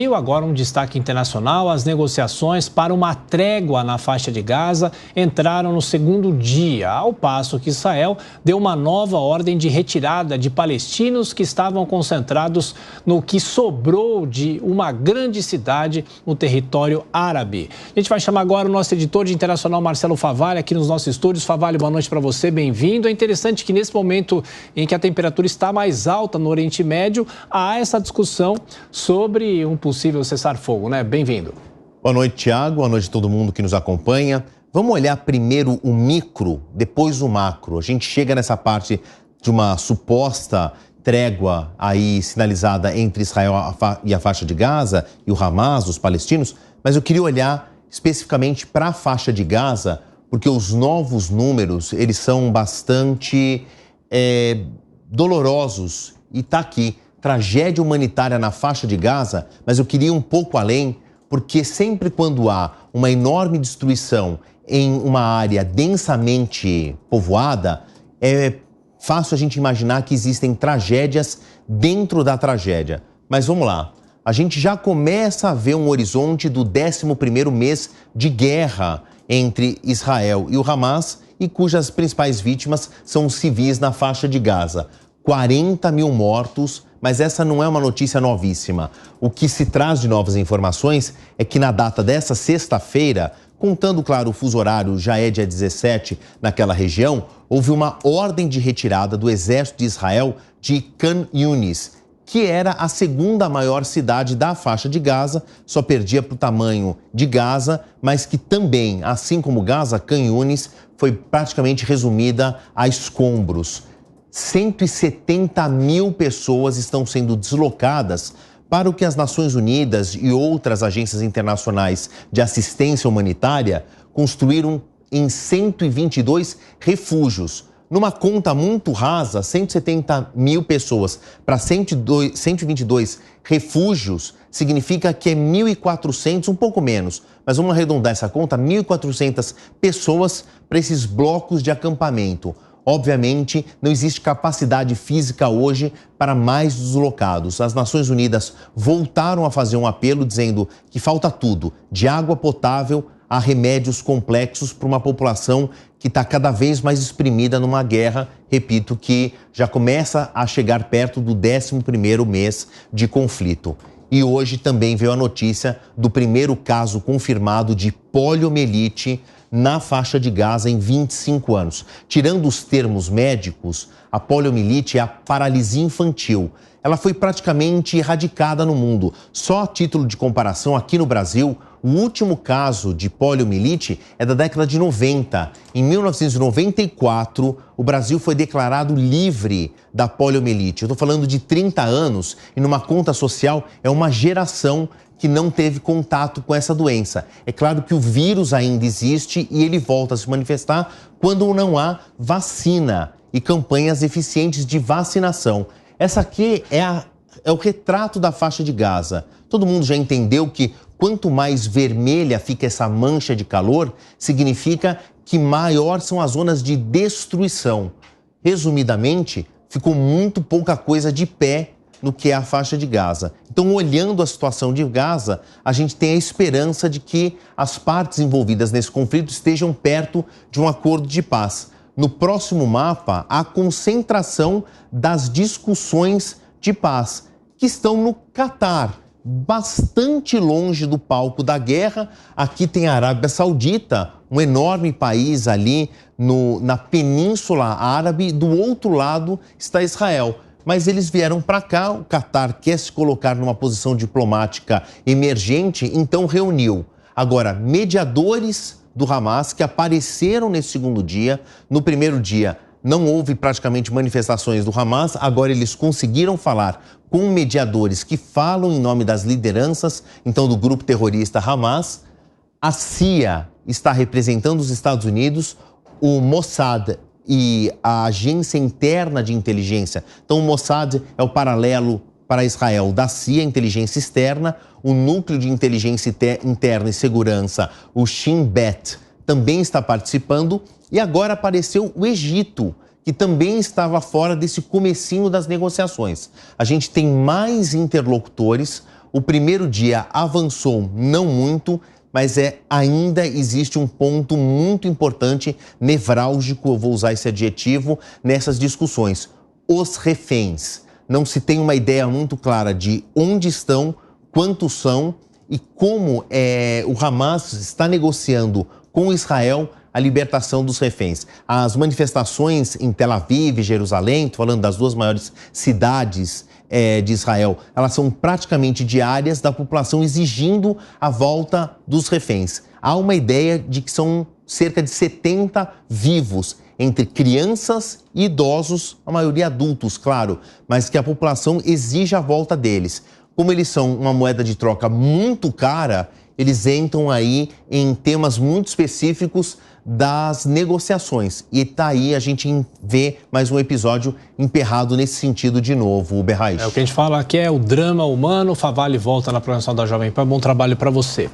E agora um destaque internacional: as negociações para uma trégua na faixa de Gaza entraram no segundo dia, ao passo que Israel deu uma nova ordem de retirada de palestinos que estavam concentrados no que sobrou de uma grande cidade no território árabe. A gente vai chamar agora o nosso editor de internacional, Marcelo Favalli, aqui nos nossos estúdios. Favalli, boa noite para você, bem-vindo. É interessante que nesse momento em que a temperatura está mais alta no Oriente Médio, há essa discussão sobre um possível cessar-fogo, né? Bem-vindo. Boa noite, Tiago. Boa noite a todo mundo que nos acompanha. Vamos olhar primeiro o micro, depois o macro. A gente chega nessa parte de uma suposta trégua aí sinalizada entre Israel e a faixa de Gaza e o Hamas, os palestinos, mas eu queria olhar especificamente para a faixa de Gaza, porque os novos números, eles são bastante dolorosos. E está aqui: tragédia humanitária na faixa de Gaza, mas eu queria ir um pouco além, porque sempre quando há uma enorme destruição em uma área densamente povoada, é fácil a gente imaginar que existem tragédias dentro da tragédia. Mas vamos lá, a gente já começa a ver um horizonte do 11º mês de guerra entre Israel e o Hamas, e cujas principais vítimas são os civis na faixa de Gaza. 40 mil mortos. Mas essa não é uma notícia novíssima. O que se traz de novas informações é que na data dessa sexta-feira, contando, claro, o fuso horário já é dia 17 naquela região, houve uma ordem de retirada do exército de Israel de Khan Yunis, que era a segunda maior cidade da faixa de Gaza, só perdia para o tamanho de Gaza, mas que também, assim como Gaza, Khan Yunis foi praticamente resumida a escombros. 170 mil pessoas estão sendo deslocadas para o que as Nações Unidas e outras agências internacionais de assistência humanitária construíram em 122 refúgios. Numa conta muito rasa, 170 mil pessoas para 122 refúgios significa que é 1.400, um pouco menos, mas vamos arredondar essa conta, 1.400 pessoas para esses blocos de acampamento. Obviamente, não existe capacidade física hoje para mais deslocados. As Nações Unidas voltaram a fazer um apelo dizendo que falta tudo, de água potável a remédios complexos para uma população que está cada vez mais exprimida numa guerra, repito, que já começa a chegar perto do 11º mês de conflito. E hoje também veio a notícia do primeiro caso confirmado de poliomielite na faixa de Gaza em 25 anos. Tirando os termos médicos, a poliomielite é a paralisia infantil. Ela foi praticamente erradicada no mundo. Só a título de comparação, aqui no Brasil, o último caso de poliomielite é da década de 90. Em 1994, o Brasil foi declarado livre da poliomielite. Eu estou falando de 30 anos e numa conta social é uma geração que não teve contato com essa doença. É claro que o vírus ainda existe e ele volta a se manifestar quando não há vacina e campanhas eficientes de vacinação. Essa aqui é o retrato da faixa de Gaza. Todo mundo já entendeu que quanto mais vermelha fica essa mancha de calor, significa que maior são as zonas de destruição. Resumidamente, ficou muito pouca coisa de pé no que é a faixa de Gaza. Então, olhando a situação de Gaza, a gente tem a esperança de que as partes envolvidas nesse conflito estejam perto de um acordo de paz. No próximo mapa, a concentração das discussões de paz, que estão no Catar, bastante longe do palco da guerra. Aqui tem a Arábia Saudita, um enorme país ali na Península Árabe, do outro lado está Israel. Mas eles vieram para cá, o Catar quer se colocar numa posição diplomática emergente, então reuniu. Agora, mediadores do Hamas que apareceram nesse segundo dia. No primeiro dia não houve praticamente manifestações do Hamas, agora eles conseguiram falar com mediadores que falam em nome das lideranças, então do grupo terrorista Hamas. A CIA está representando os Estados Unidos, o Mossad e a agência interna de inteligência. Então o Mossad é o paralelo para Israel da CIA, inteligência externa, o núcleo de inteligência interna e segurança, o Shin Bet, também está participando, e agora apareceu o Egito, que também estava fora desse comecinho das negociações. A gente tem mais interlocutores. O primeiro dia avançou não muito, mas ainda existe um ponto muito importante, nevrálgico, eu vou usar esse adjetivo, nessas discussões. Os reféns. Não se tem uma ideia muito clara de onde estão, quantos são e como o Hamas está negociando com Israel a libertação dos reféns. As manifestações em Tel Aviv e Jerusalém, estou falando das duas maiores cidades de Israel, elas são praticamente diárias da população exigindo a volta dos reféns. Há uma ideia de que são cerca de 70 vivos, entre crianças e idosos, a maioria adultos, claro, mas que a população exige a volta deles. Como eles são uma moeda de troca muito cara, eles entram aí em temas muito específicos das negociações. E tá aí, a gente vê mais um episódio emperrado nesse sentido de novo, o Berraiz. O que a gente fala aqui é o drama humano. Favale volta na programação da Jovem Pan. Bom trabalho para você.